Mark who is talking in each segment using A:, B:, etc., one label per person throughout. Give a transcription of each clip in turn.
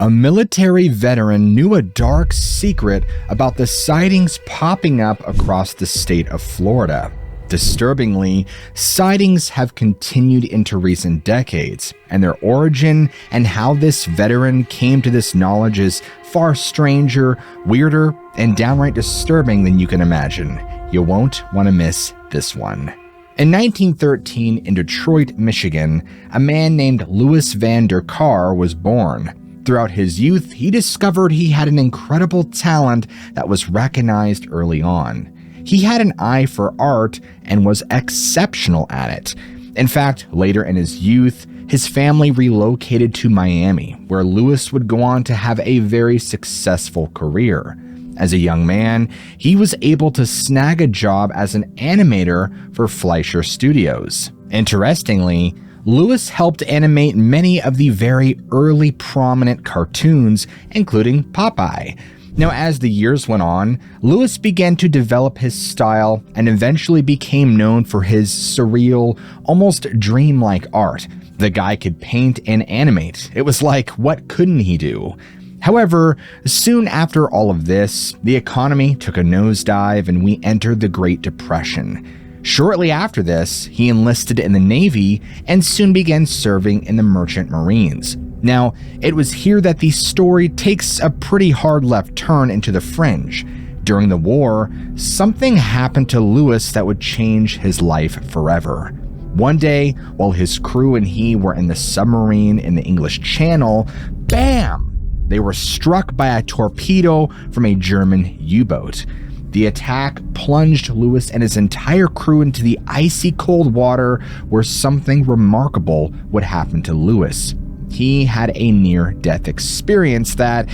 A: A military veteran knew a dark secret about the sightings popping up across the state of Florida. Disturbingly, sightings have continued into recent decades, and their origin and how this veteran came to this knowledge is far stranger, weirder, and downright disturbing than you can imagine. You won't want to miss this one. In 1913, in Detroit, Michigan, a man named Louis Van der Kar was born. Throughout his youth, he discovered he had an incredible talent that was recognized early on. He had an eye for art and was exceptional at it. In fact, later in his youth, his family relocated to Miami, where Louis would go on to have a very successful career. As a young man, he was able to snag a job as an animator for Fleischer Studios. Interestingly, Louis helped animate many of the very early prominent cartoons, including Popeye. Now, as the years went on, Louis began to develop his style and eventually became known for his surreal, almost dreamlike art. The guy could paint and animate. It was like, what couldn't he do? However, soon after all of this, the economy took a nosedive and we entered the Great Depression. Shortly after this, he enlisted in the Navy and soon began serving in the Merchant Marines. Now, it was here that the story takes a pretty hard left turn into the fringe. During the war, something happened to Louis that would change his life forever. One day, while his crew and he were in the submarine in the English Channel, bam! They were struck by a torpedo from a German U-boat. The attack plunged Louis and his entire crew into the icy cold water where something remarkable would happen to Louis. He had a near-death experience that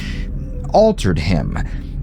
A: altered him.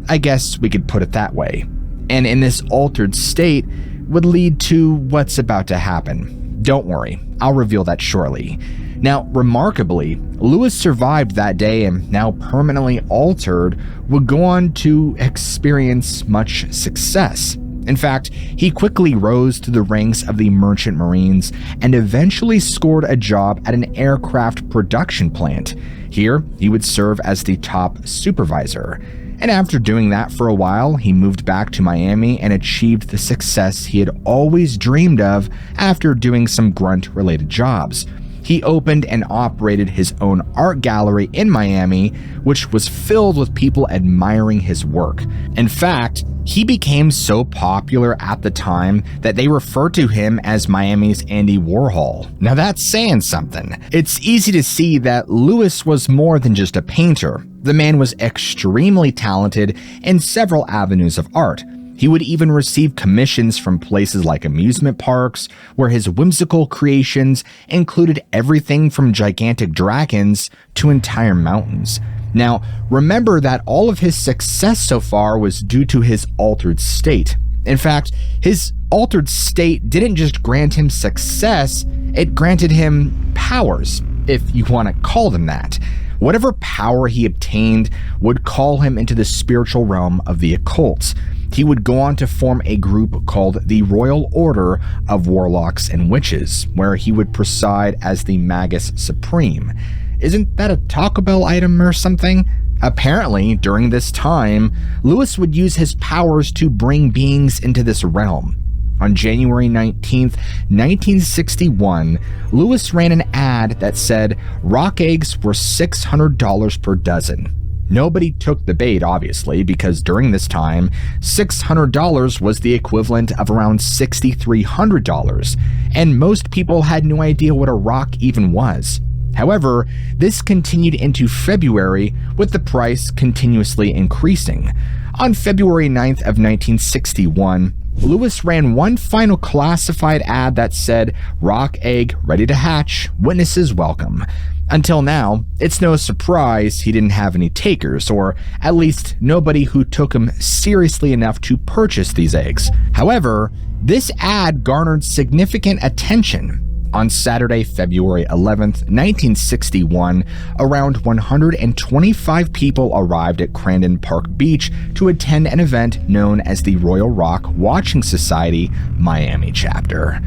A: I guess we could put it that way. And in this altered state would lead to what's about to happen. Don't worry, I'll reveal that shortly. Now, remarkably, Louis survived that day and now permanently altered would go on to experience much success. In fact, he quickly rose to the ranks of the Merchant Marines and eventually scored a job at an aircraft production plant. Here, he would serve as the top supervisor. And after doing that for a while, he moved back to Miami and achieved the success he had always dreamed of after doing some grunt-related jobs. He opened and operated his own art gallery in Miami, which was filled with people admiring his work. In fact, he became so popular at the time that they referred to him as Miami's Andy Warhol. Now that's saying something. It's easy to see that Louis was more than just a painter. The man was extremely talented in several avenues of art. He would even receive commissions from places like amusement parks, where his whimsical creations included everything from gigantic dragons to entire mountains. Now, remember that all of his success so far was due to his altered state. In fact, his altered state didn't just grant him success, it granted him powers, if you want to call them that. Whatever power he obtained would call him into the spiritual realm of the occult. He would go on to form a group called the Royal Order of Warlocks and Witches, where he would preside as the Magus Supreme. Isn't that a Taco Bell item or something? Apparently, during this time, Louis would use his powers to bring beings into this realm. On January 19th, 1961, Louis ran an ad that said rock eggs were $600 per dozen. Nobody took the bait, obviously, because during this time, $600 was the equivalent of around $6,300, and most people had no idea what a rock even was. However, this continued into February, with the price continuously increasing. On February 9th of 1961, Louis ran one final classified ad that said, "Rock egg ready to hatch, witnesses welcome." Until now, it's no surprise he didn't have any takers, or at least nobody who took him seriously enough to purchase these eggs. However, this ad garnered significant attention. On Saturday, February 11th, 1961, around 125 people arrived at Crandon Park Beach to attend an event known as the Royal Rock Watching Society Miami chapter.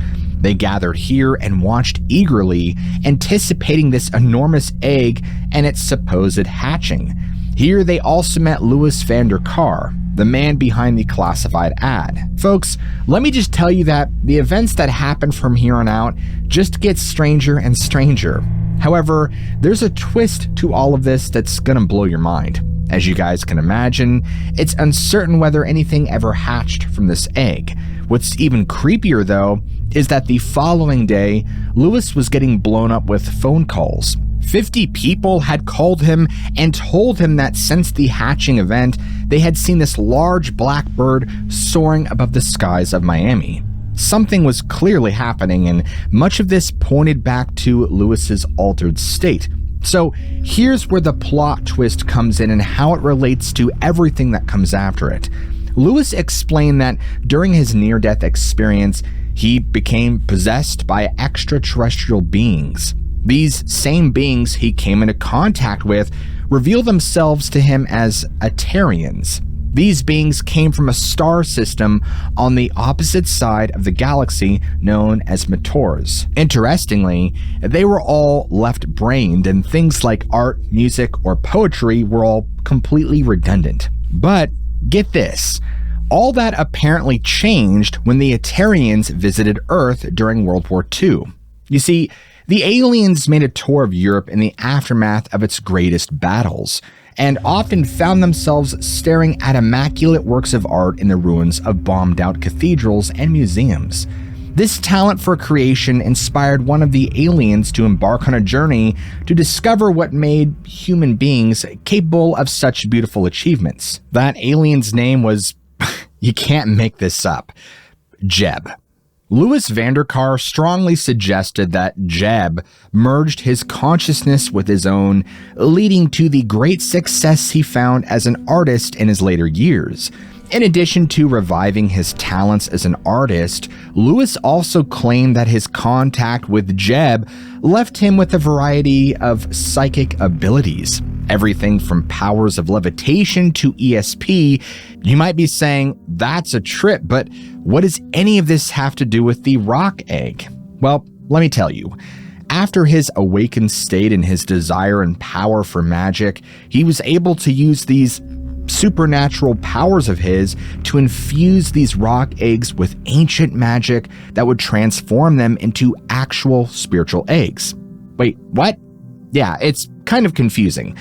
A: They gathered here and watched eagerly, anticipating this enormous egg and its supposed hatching. Here they also met Louis van der Kar, the man behind the classified ad. Folks, let me just tell you that the events that happen from here on out just get stranger and stranger. However, there's a twist to all of this that's gonna blow your mind. As you guys can imagine, it's uncertain whether anything ever hatched from this egg. What's even creepier though is that the following day, Louis was getting blown up with phone calls. 50 people had called him and told him that since the hatching event, they had seen this large black bird soaring above the skies of Miami. Something was clearly happening, and much of this pointed back to Louis's altered state. So here's where the plot twist comes in and how it relates to everything that comes after it. Louis explained that during his near-death experience, he became possessed by extraterrestrial beings. These same beings he came into contact with revealed themselves to him as Atarians. These beings came from a star system on the opposite side of the galaxy known as Meteors. Interestingly, they were all left-brained, and things like art, music, or poetry were all completely redundant. But get this, all that apparently changed when the Atarians visited Earth during World War II. You see, the aliens made a tour of Europe in the aftermath of its greatest battles, and often found themselves staring at immaculate works of art in the ruins of bombed-out cathedrals and museums. This talent for creation inspired one of the aliens to embark on a journey to discover what made human beings capable of such beautiful achievements. That alien's name was, you can't make this up, Jeb. Louis van der Kar strongly suggested that Jeb merged his consciousness with his own, leading to the great success he found as an artist in his later years. In addition to reviving his talents as an artist, Louis also claimed that his contact with Jeb left him with a variety of psychic abilities. Everything from powers of levitation to ESP. You might be saying, that's a trip, but what does any of this have to do with the rock egg? Well, let me tell you. After his awakened state and his desire and power for magic, he was able to use these supernatural powers of his to infuse these rock eggs with ancient magic that would transform them into actual spiritual eggs. Wait, what? Yeah, it's kind of confusing.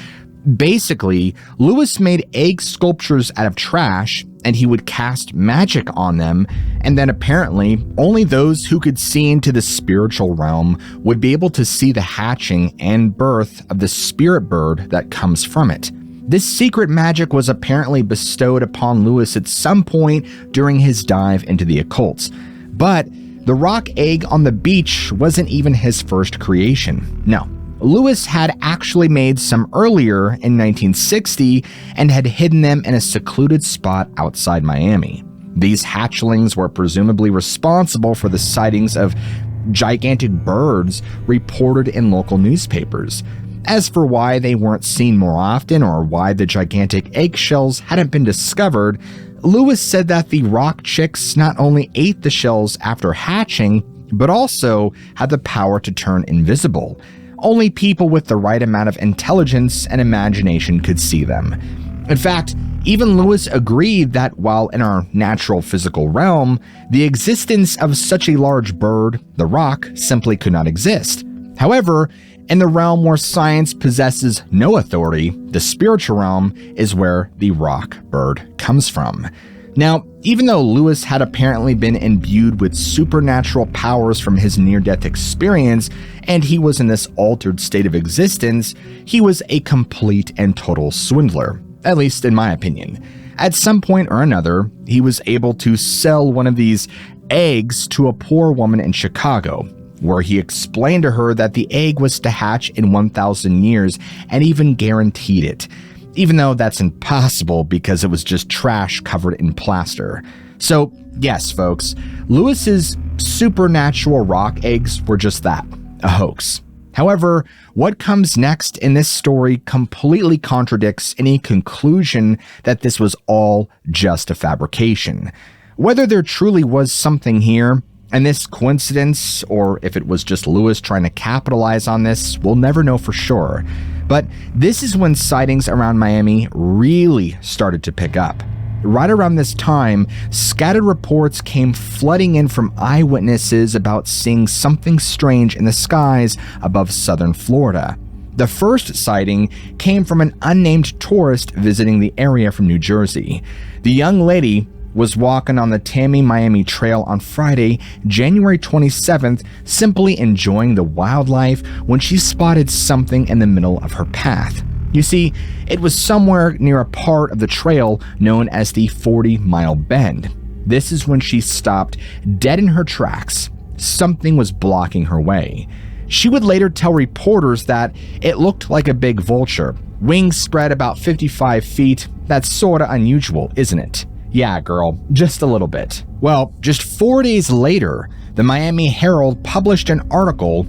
A: Basically, Louis made egg sculptures out of trash, and he would cast magic on them, and then apparently only those who could see into the spiritual realm would be able to see the hatching and birth of the spirit bird that comes from it. This secret magic was apparently bestowed upon Louis at some point during his dive into the occults. But the rock egg on the beach wasn't even his first creation. No. Louis had actually made some earlier in 1960 and had hidden them in a secluded spot outside Miami. These hatchlings were presumably responsible for the sightings of gigantic birds reported in local newspapers. As for why they weren't seen more often or why the gigantic eggshells hadn't been discovered, Louis said that the rock chicks not only ate the shells after hatching, but also had the power to turn invisible. Only people with the right amount of intelligence and imagination could see them. In fact, even Louis agreed that while in our natural physical realm, the existence of such a large bird, the rock, simply could not exist. However, in the realm where science possesses no authority, the spiritual realm is where the rock bird comes from. Now, even though Louis had apparently been imbued with supernatural powers from his near-death experience, and he was in this altered state of existence, he was a complete and total swindler, at least in my opinion. At some point or another, he was able to sell one of these eggs to a poor woman in Chicago, where he explained to her that the egg was to hatch in 1,000 years and even guaranteed it. Even though that's impossible because it was just trash covered in plaster. So, yes, folks, Louis's supernatural rock eggs were just that, a hoax. However, what comes next in this story completely contradicts any conclusion that this was all just a fabrication. Whether there truly was something here, And this coincidence, or if it was just Lewis trying to capitalize on this, we'll never know for sure. But this is when sightings around Miami really started to pick up. Right around this time, scattered reports came flooding in from eyewitnesses about seeing something strange in the skies above southern Florida. The first sighting came from an unnamed tourist visiting the area from New Jersey. The young lady was walking on the Tammy-Miami Trail on Friday, January 27th, simply enjoying the wildlife when she spotted something in the middle of her path. You see, it was somewhere near a part of the trail known as the 40-mile bend. This is when she stopped dead in her tracks. Something was blocking her way. She would later tell reporters that it looked like a big vulture. Wings spread about 55 feet. That's sorta unusual, isn't it? Yeah, girl, just a little bit. Well, just 4 days later, the Miami Herald published an article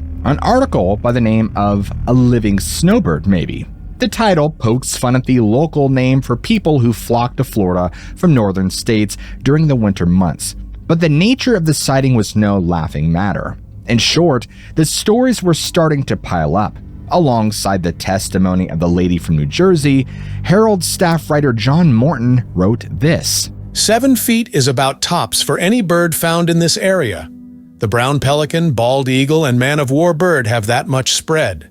A: by the name of A Living Snowbird, maybe. The title pokes fun at the local name for people who flock to Florida from northern states during the winter months. But the nature of the sighting was no laughing matter. In short, the stories were starting to pile up. Alongside the testimony of the lady from New Jersey, Herald staff writer John Morton wrote this.
B: 7 feet is about tops for any bird found in this area. The brown pelican, bald eagle, and man-of-war bird have that much spread.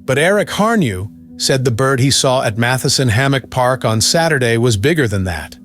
B: But Eric Harnew said the bird he saw at Matheson Hammock Park on Saturday was bigger than that.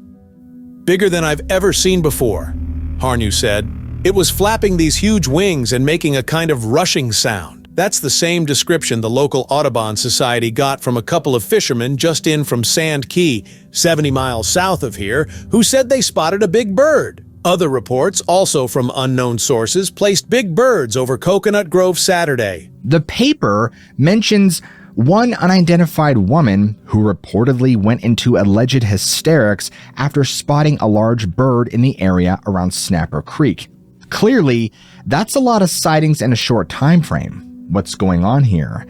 B: Bigger than I've ever seen before, Harnew said. It was flapping these huge wings and making a kind of rushing sound. That's the same description the local Audubon Society got from a couple of fishermen just in from Sand Key, 70 miles south of here, who said they spotted a big bird. Other reports, also from unknown sources, placed big birds over Coconut Grove Saturday.
A: The paper mentions one unidentified woman who reportedly went into alleged hysterics after spotting a large bird in the area around Snapper Creek. Clearly, that's a lot of sightings in a short time frame. What's going on here?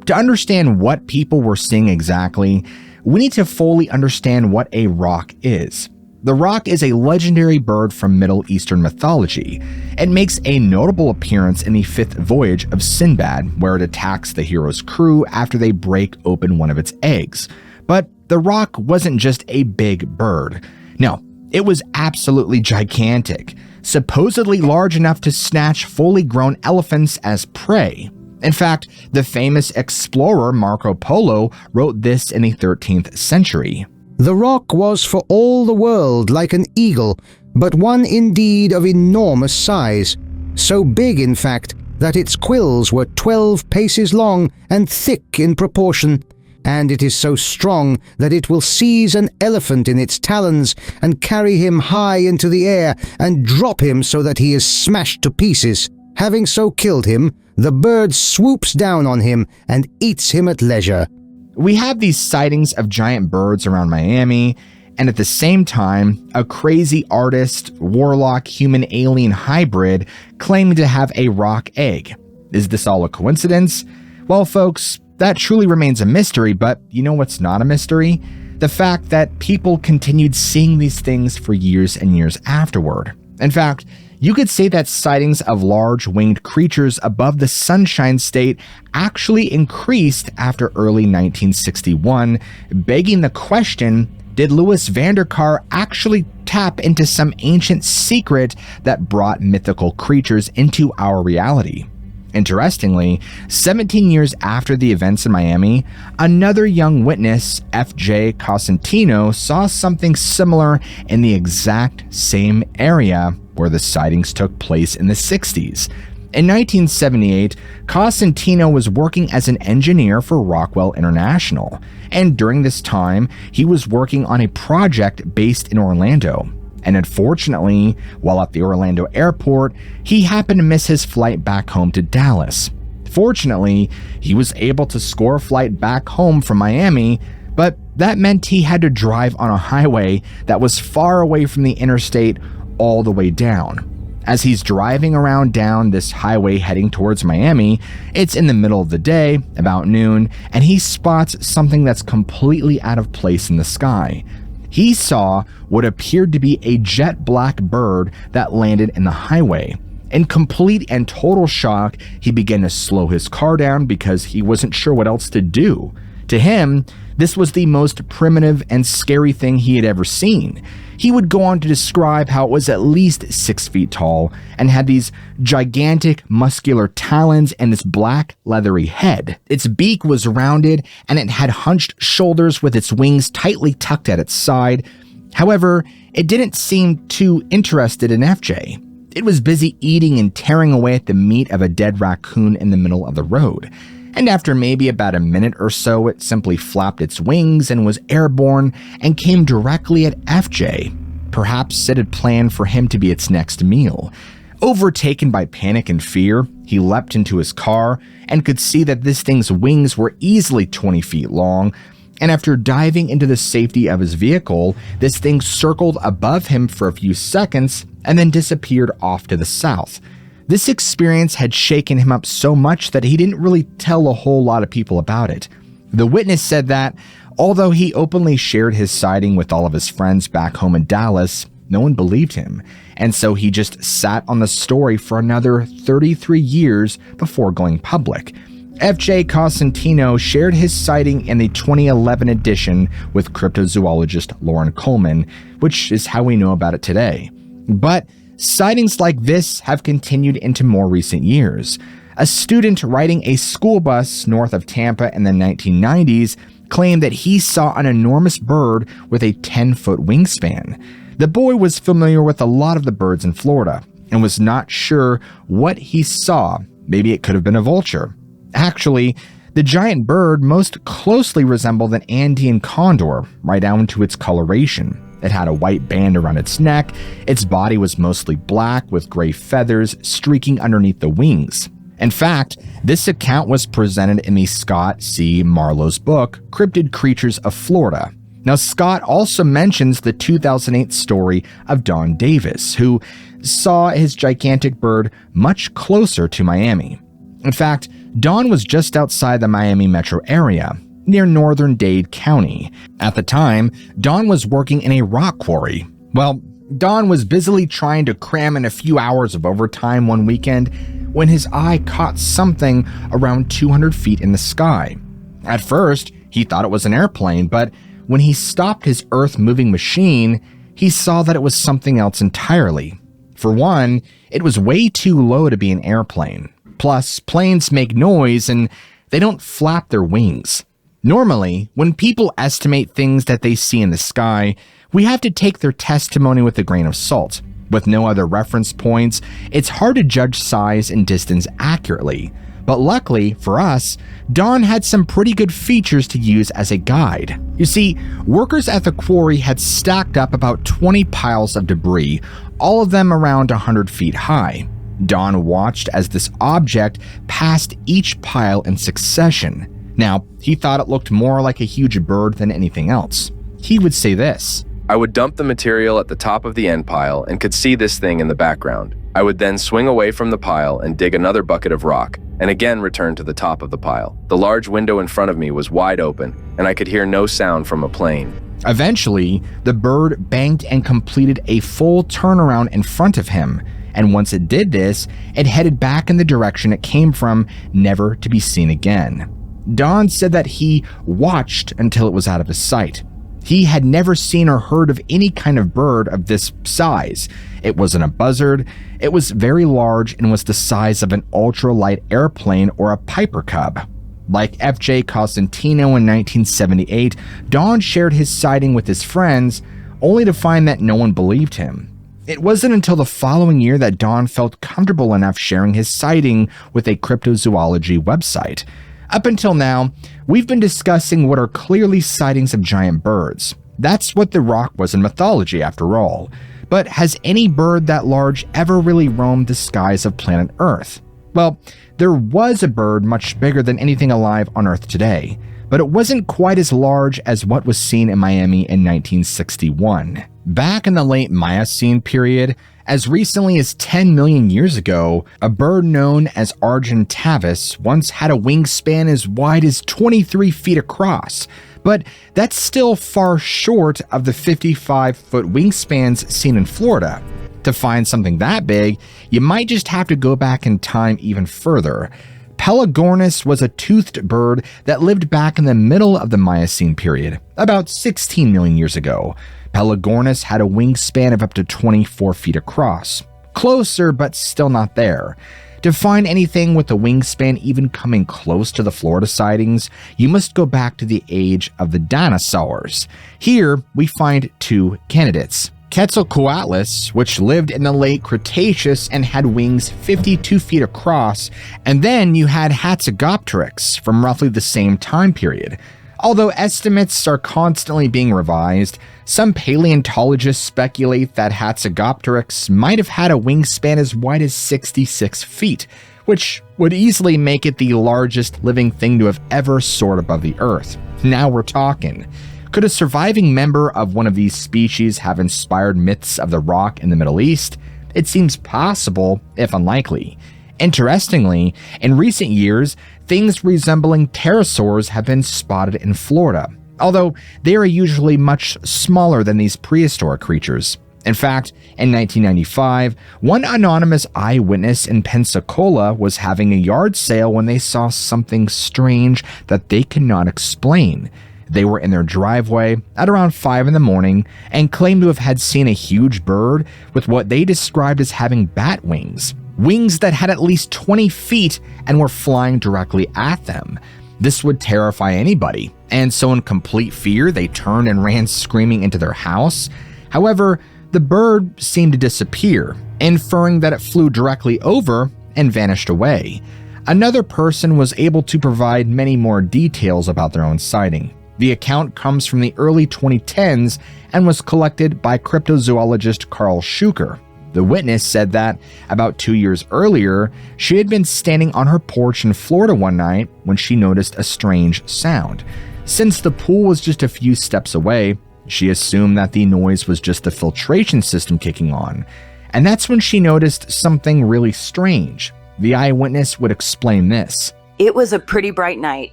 A: To understand what people were seeing exactly, we need to fully understand what a roc is. The roc is a legendary bird from Middle Eastern mythology. It makes a notable appearance in the fifth voyage of Sinbad, where it attacks the hero's crew after they break open one of its eggs. But the roc wasn't just a big bird. No, it was absolutely gigantic, supposedly large enough to snatch fully grown elephants as prey. In fact, the famous explorer Marco Polo wrote this in the 13th century.
C: The roc was for all the world like an eagle, but one indeed of enormous size, so big in fact that its quills were 12 paces long and thick in proportion, and it is so strong that it will seize an elephant in its talons and carry him high into the air and drop him so that he is smashed to pieces. Having so killed him, the bird swoops down on him and eats him at leisure.
A: We have these sightings of giant birds around Miami, and at the same time, a crazy artist, warlock, human-alien hybrid claiming to have a roc egg. Is this all a coincidence? Well, folks, that truly remains a mystery, but you know what's not a mystery? The fact that people continued seeing these things for years and years afterward. In fact, you could say that sightings of large winged creatures above the Sunshine State actually increased after early 1961, begging the question, did Louis Vanderkar actually tap into some ancient secret that brought mythical creatures into our reality? Interestingly, 17 years after the events in Miami, another young witness, F.J. Cosentino, saw something similar in the exact same area where the sightings took place in the 60s. In 1978, Cosentino was working as an engineer for Rockwell International, and during this time, he was working on a project based in Orlando. And unfortunately, while at the Orlando airport, he happened to miss his flight back home to Dallas. Fortunately, he was able to score a flight back home from Miami, but that meant he had to drive on a highway that was far away from the interstate all the way down. As he's driving around down this highway heading towards Miami, it's in the middle of the day, about noon, and he spots something that's completely out of place in the sky. He saw what appeared to be a jet black bird that landed in the highway. In complete and total shock, he began to slow his car down because he wasn't sure what else to do. To him, this was the most primitive and scary thing he had ever seen. He would go on to describe how it was at least 6 feet tall and had these gigantic muscular talons and this black leathery head. Its beak was rounded and it had hunched shoulders with its wings tightly tucked at its side. However, it didn't seem too interested in FJ. It was busy eating and tearing away at the meat of a dead raccoon in the middle of the road. And after maybe about a minute or so, it simply flapped its wings and was airborne and came directly at FJ. Perhaps it had planned for him to be its next meal. Overtaken by panic and fear, he leapt into his car and could see that this thing's wings were easily 20 feet long. And after diving into the safety of his vehicle, this thing circled above him for a few seconds and then disappeared off to the south. This experience had shaken him up so much that he didn't really tell a whole lot of people about it. The witness said that, although he openly shared his sighting with all of his friends back home in Dallas, no one believed him, and so he just sat on the story for another 33 years before going public. FJ Cosentino shared his sighting in the 2011 edition with cryptozoologist Lauren Coleman, which is how we know about it today. But sightings like this have continued into more recent years. A student riding a school bus north of Tampa in the 1990s claimed that he saw an enormous bird with a 10-foot wingspan. The boy was familiar with a lot of the birds in Florida and was not sure what he saw. Maybe it could have been a vulture. Actually, the giant bird most closely resembled an Andean condor, right down to its coloration. It had a white band around its neck, its body was mostly black with gray feathers streaking underneath the wings. In fact, this account was presented in the Scott C. Marlowe's book, Cryptid Creatures of Florida. Now, Scott also mentions the 2008 story of Don Davis, who saw his gigantic bird much closer to Miami. In fact, Don was just outside the Miami metro area, near northern Dade County. At the time, Don was working in a rock quarry. Well, Don was busily trying to cram in a few hours of overtime one weekend when his eye caught something around 200 feet in the sky. At first, he thought it was an airplane, but when he stopped his earth-moving machine, he saw that it was something else entirely. For one, it was way too low to be an airplane. Plus, planes make noise and they don't flap their wings. Normally, when people estimate things that they see in the sky, we have to take their testimony with a grain of salt. With no other reference points, it's hard to judge size and distance accurately. But luckily for us, Don had some pretty good features to use as a guide. You see, workers at the quarry had stacked up about 20 piles of debris, all of them around 100 feet high. Don watched as this object passed each pile in succession. Now, he thought it looked more like a huge bird than anything else. He would say this:
D: I would dump the material at the top of the end pile and could see this thing in the background. I would then swing away from the pile and dig another bucket of rock, and again return to the top of the pile. The large window in front of me was wide open, and I could hear no sound from a plane.
A: Eventually, the bird banked and completed a full turnaround in front of him, and once it did this, it headed back in the direction it came from, never to be seen again. Don said that he watched until it was out of his sight. He had never seen or heard of any kind of bird of this size. It wasn't a buzzard, it was very large and was the size of an ultralight airplane or a Piper Cub. Like F.J. Cosentino in 1978, Don shared his sighting with his friends, only to find that no one believed him. It wasn't until the following year that Don felt comfortable enough sharing his sighting with a cryptozoology website. Up until now, we've been discussing what are clearly sightings of giant birds. That's what the rock was in mythology, after all. But has any bird that large ever really roamed the skies of planet Earth? Well, there was a bird much bigger than anything alive on Earth today, but it wasn't quite as large as what was seen in Miami in 1961. Back in the late Miocene period, as recently as 10 million years ago, a bird known as Argentavis once had a wingspan as wide as 23 feet across, but that's still far short of the 55-foot wingspans seen in Florida. To find something that big, you might just have to go back in time even further. Pelagornis was a toothed bird that lived back in the middle of the Miocene period, about 16 million years ago. Pelagornis had a wingspan of up to 24 feet across. Closer, but still not there. To find anything with a wingspan even coming close to the Florida sightings, you must go back to the age of the dinosaurs. Here, we find two candidates. Quetzalcoatlus, which lived in the late Cretaceous and had wings 52 feet across, and then you had Hatzegopteryx from roughly the same time period. Although estimates are constantly being revised, some paleontologists speculate that Hatzegopteryx might have had a wingspan as wide as 66 feet, which would easily make it the largest living thing to have ever soared above the Earth. Now we're talking. Could a surviving member of one of these species have inspired myths of the rock in the Middle East? It seems possible, if unlikely. Interestingly, in recent years, things resembling pterosaurs have been spotted in Florida, although they are usually much smaller than these prehistoric creatures. In fact, in 1995, one anonymous eyewitness in Pensacola was having a yard sale when they saw something strange that they could not explain. They were in their driveway at around 5 in the morning and claimed to have had seen a huge bird with what they described as having bat wings. Wings that had at least 20 feet and were flying directly at them. This would terrify anybody, and so in complete fear, they turned and ran screaming into their house. However, the bird seemed to disappear, inferring that it flew directly over and vanished away. Another person was able to provide many more details about their own sighting. The account comes from the early 2010s and was collected by cryptozoologist Carl Schuker. The witness said that about 2 years earlier, she had been standing on her porch in Florida one night when she noticed a strange sound. Since the pool was just a few steps away, she assumed that the noise was just the filtration system kicking on. And that's when she noticed something really strange. The eyewitness would explain this.
E: It was a pretty bright night.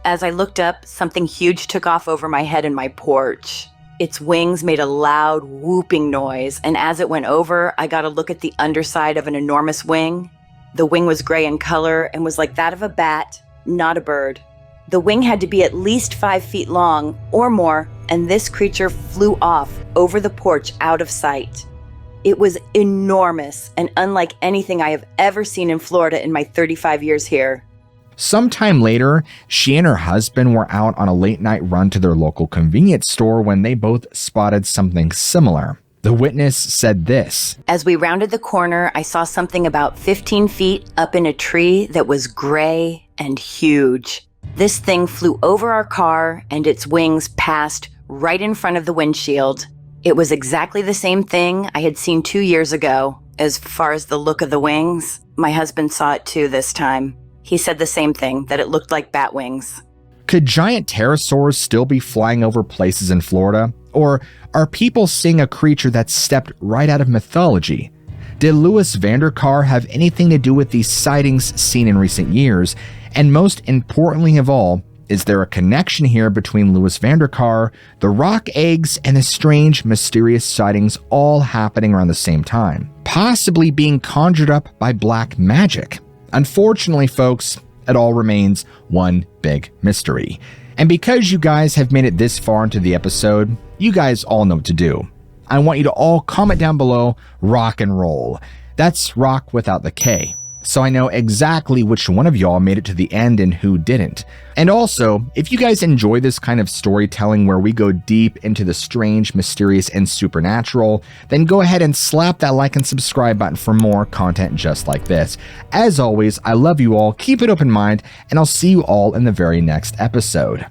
E: As I looked up, something huge took off over my head in my porch. Its wings made a loud whooping noise, and as it went over, I got a look at the underside of an enormous wing. The wing was gray in color and was like that of a bat, not a bird. The wing had to be at least 5 feet long or more, and this creature flew off over the porch out of sight. It was enormous and unlike anything I have ever seen in Florida in my 35 years here.
A: Sometime later, she and her husband were out on a late-night run to their local convenience store when they both spotted something similar. The witness said this.
E: As we rounded the corner, I saw something about 15 feet up in a tree that was gray and huge. This thing flew over our car, and its wings passed right in front of the windshield. It was exactly the same thing I had seen 2 years ago. As far as the look of the wings, my husband saw it too this time. He said the same thing, that it looked like bat wings.
A: Could giant pterosaurs still be flying over places in Florida? Or are people seeing a creature that stepped right out of mythology? Did Louis Vanderkar have anything to do with these sightings seen in recent years? And most importantly of all, is there a connection here between Louis Vanderkar, the rock eggs, and the strange, mysterious sightings all happening around the same time? Possibly being conjured up by black magic? Unfortunately, folks, it all remains one big mystery. And because you guys have made it this far into the episode, you guys all know what to do. I want you to all comment down below, rock and roll. That's rock without the K. So I know exactly which one of y'all made it to the end and who didn't. And also, if you guys enjoy this kind of storytelling where we go deep into the strange, mysterious, and supernatural, then go ahead and slap that like and subscribe button for more content just like this. As always, I love you all, keep an open mind, and I'll see you all in the very next episode.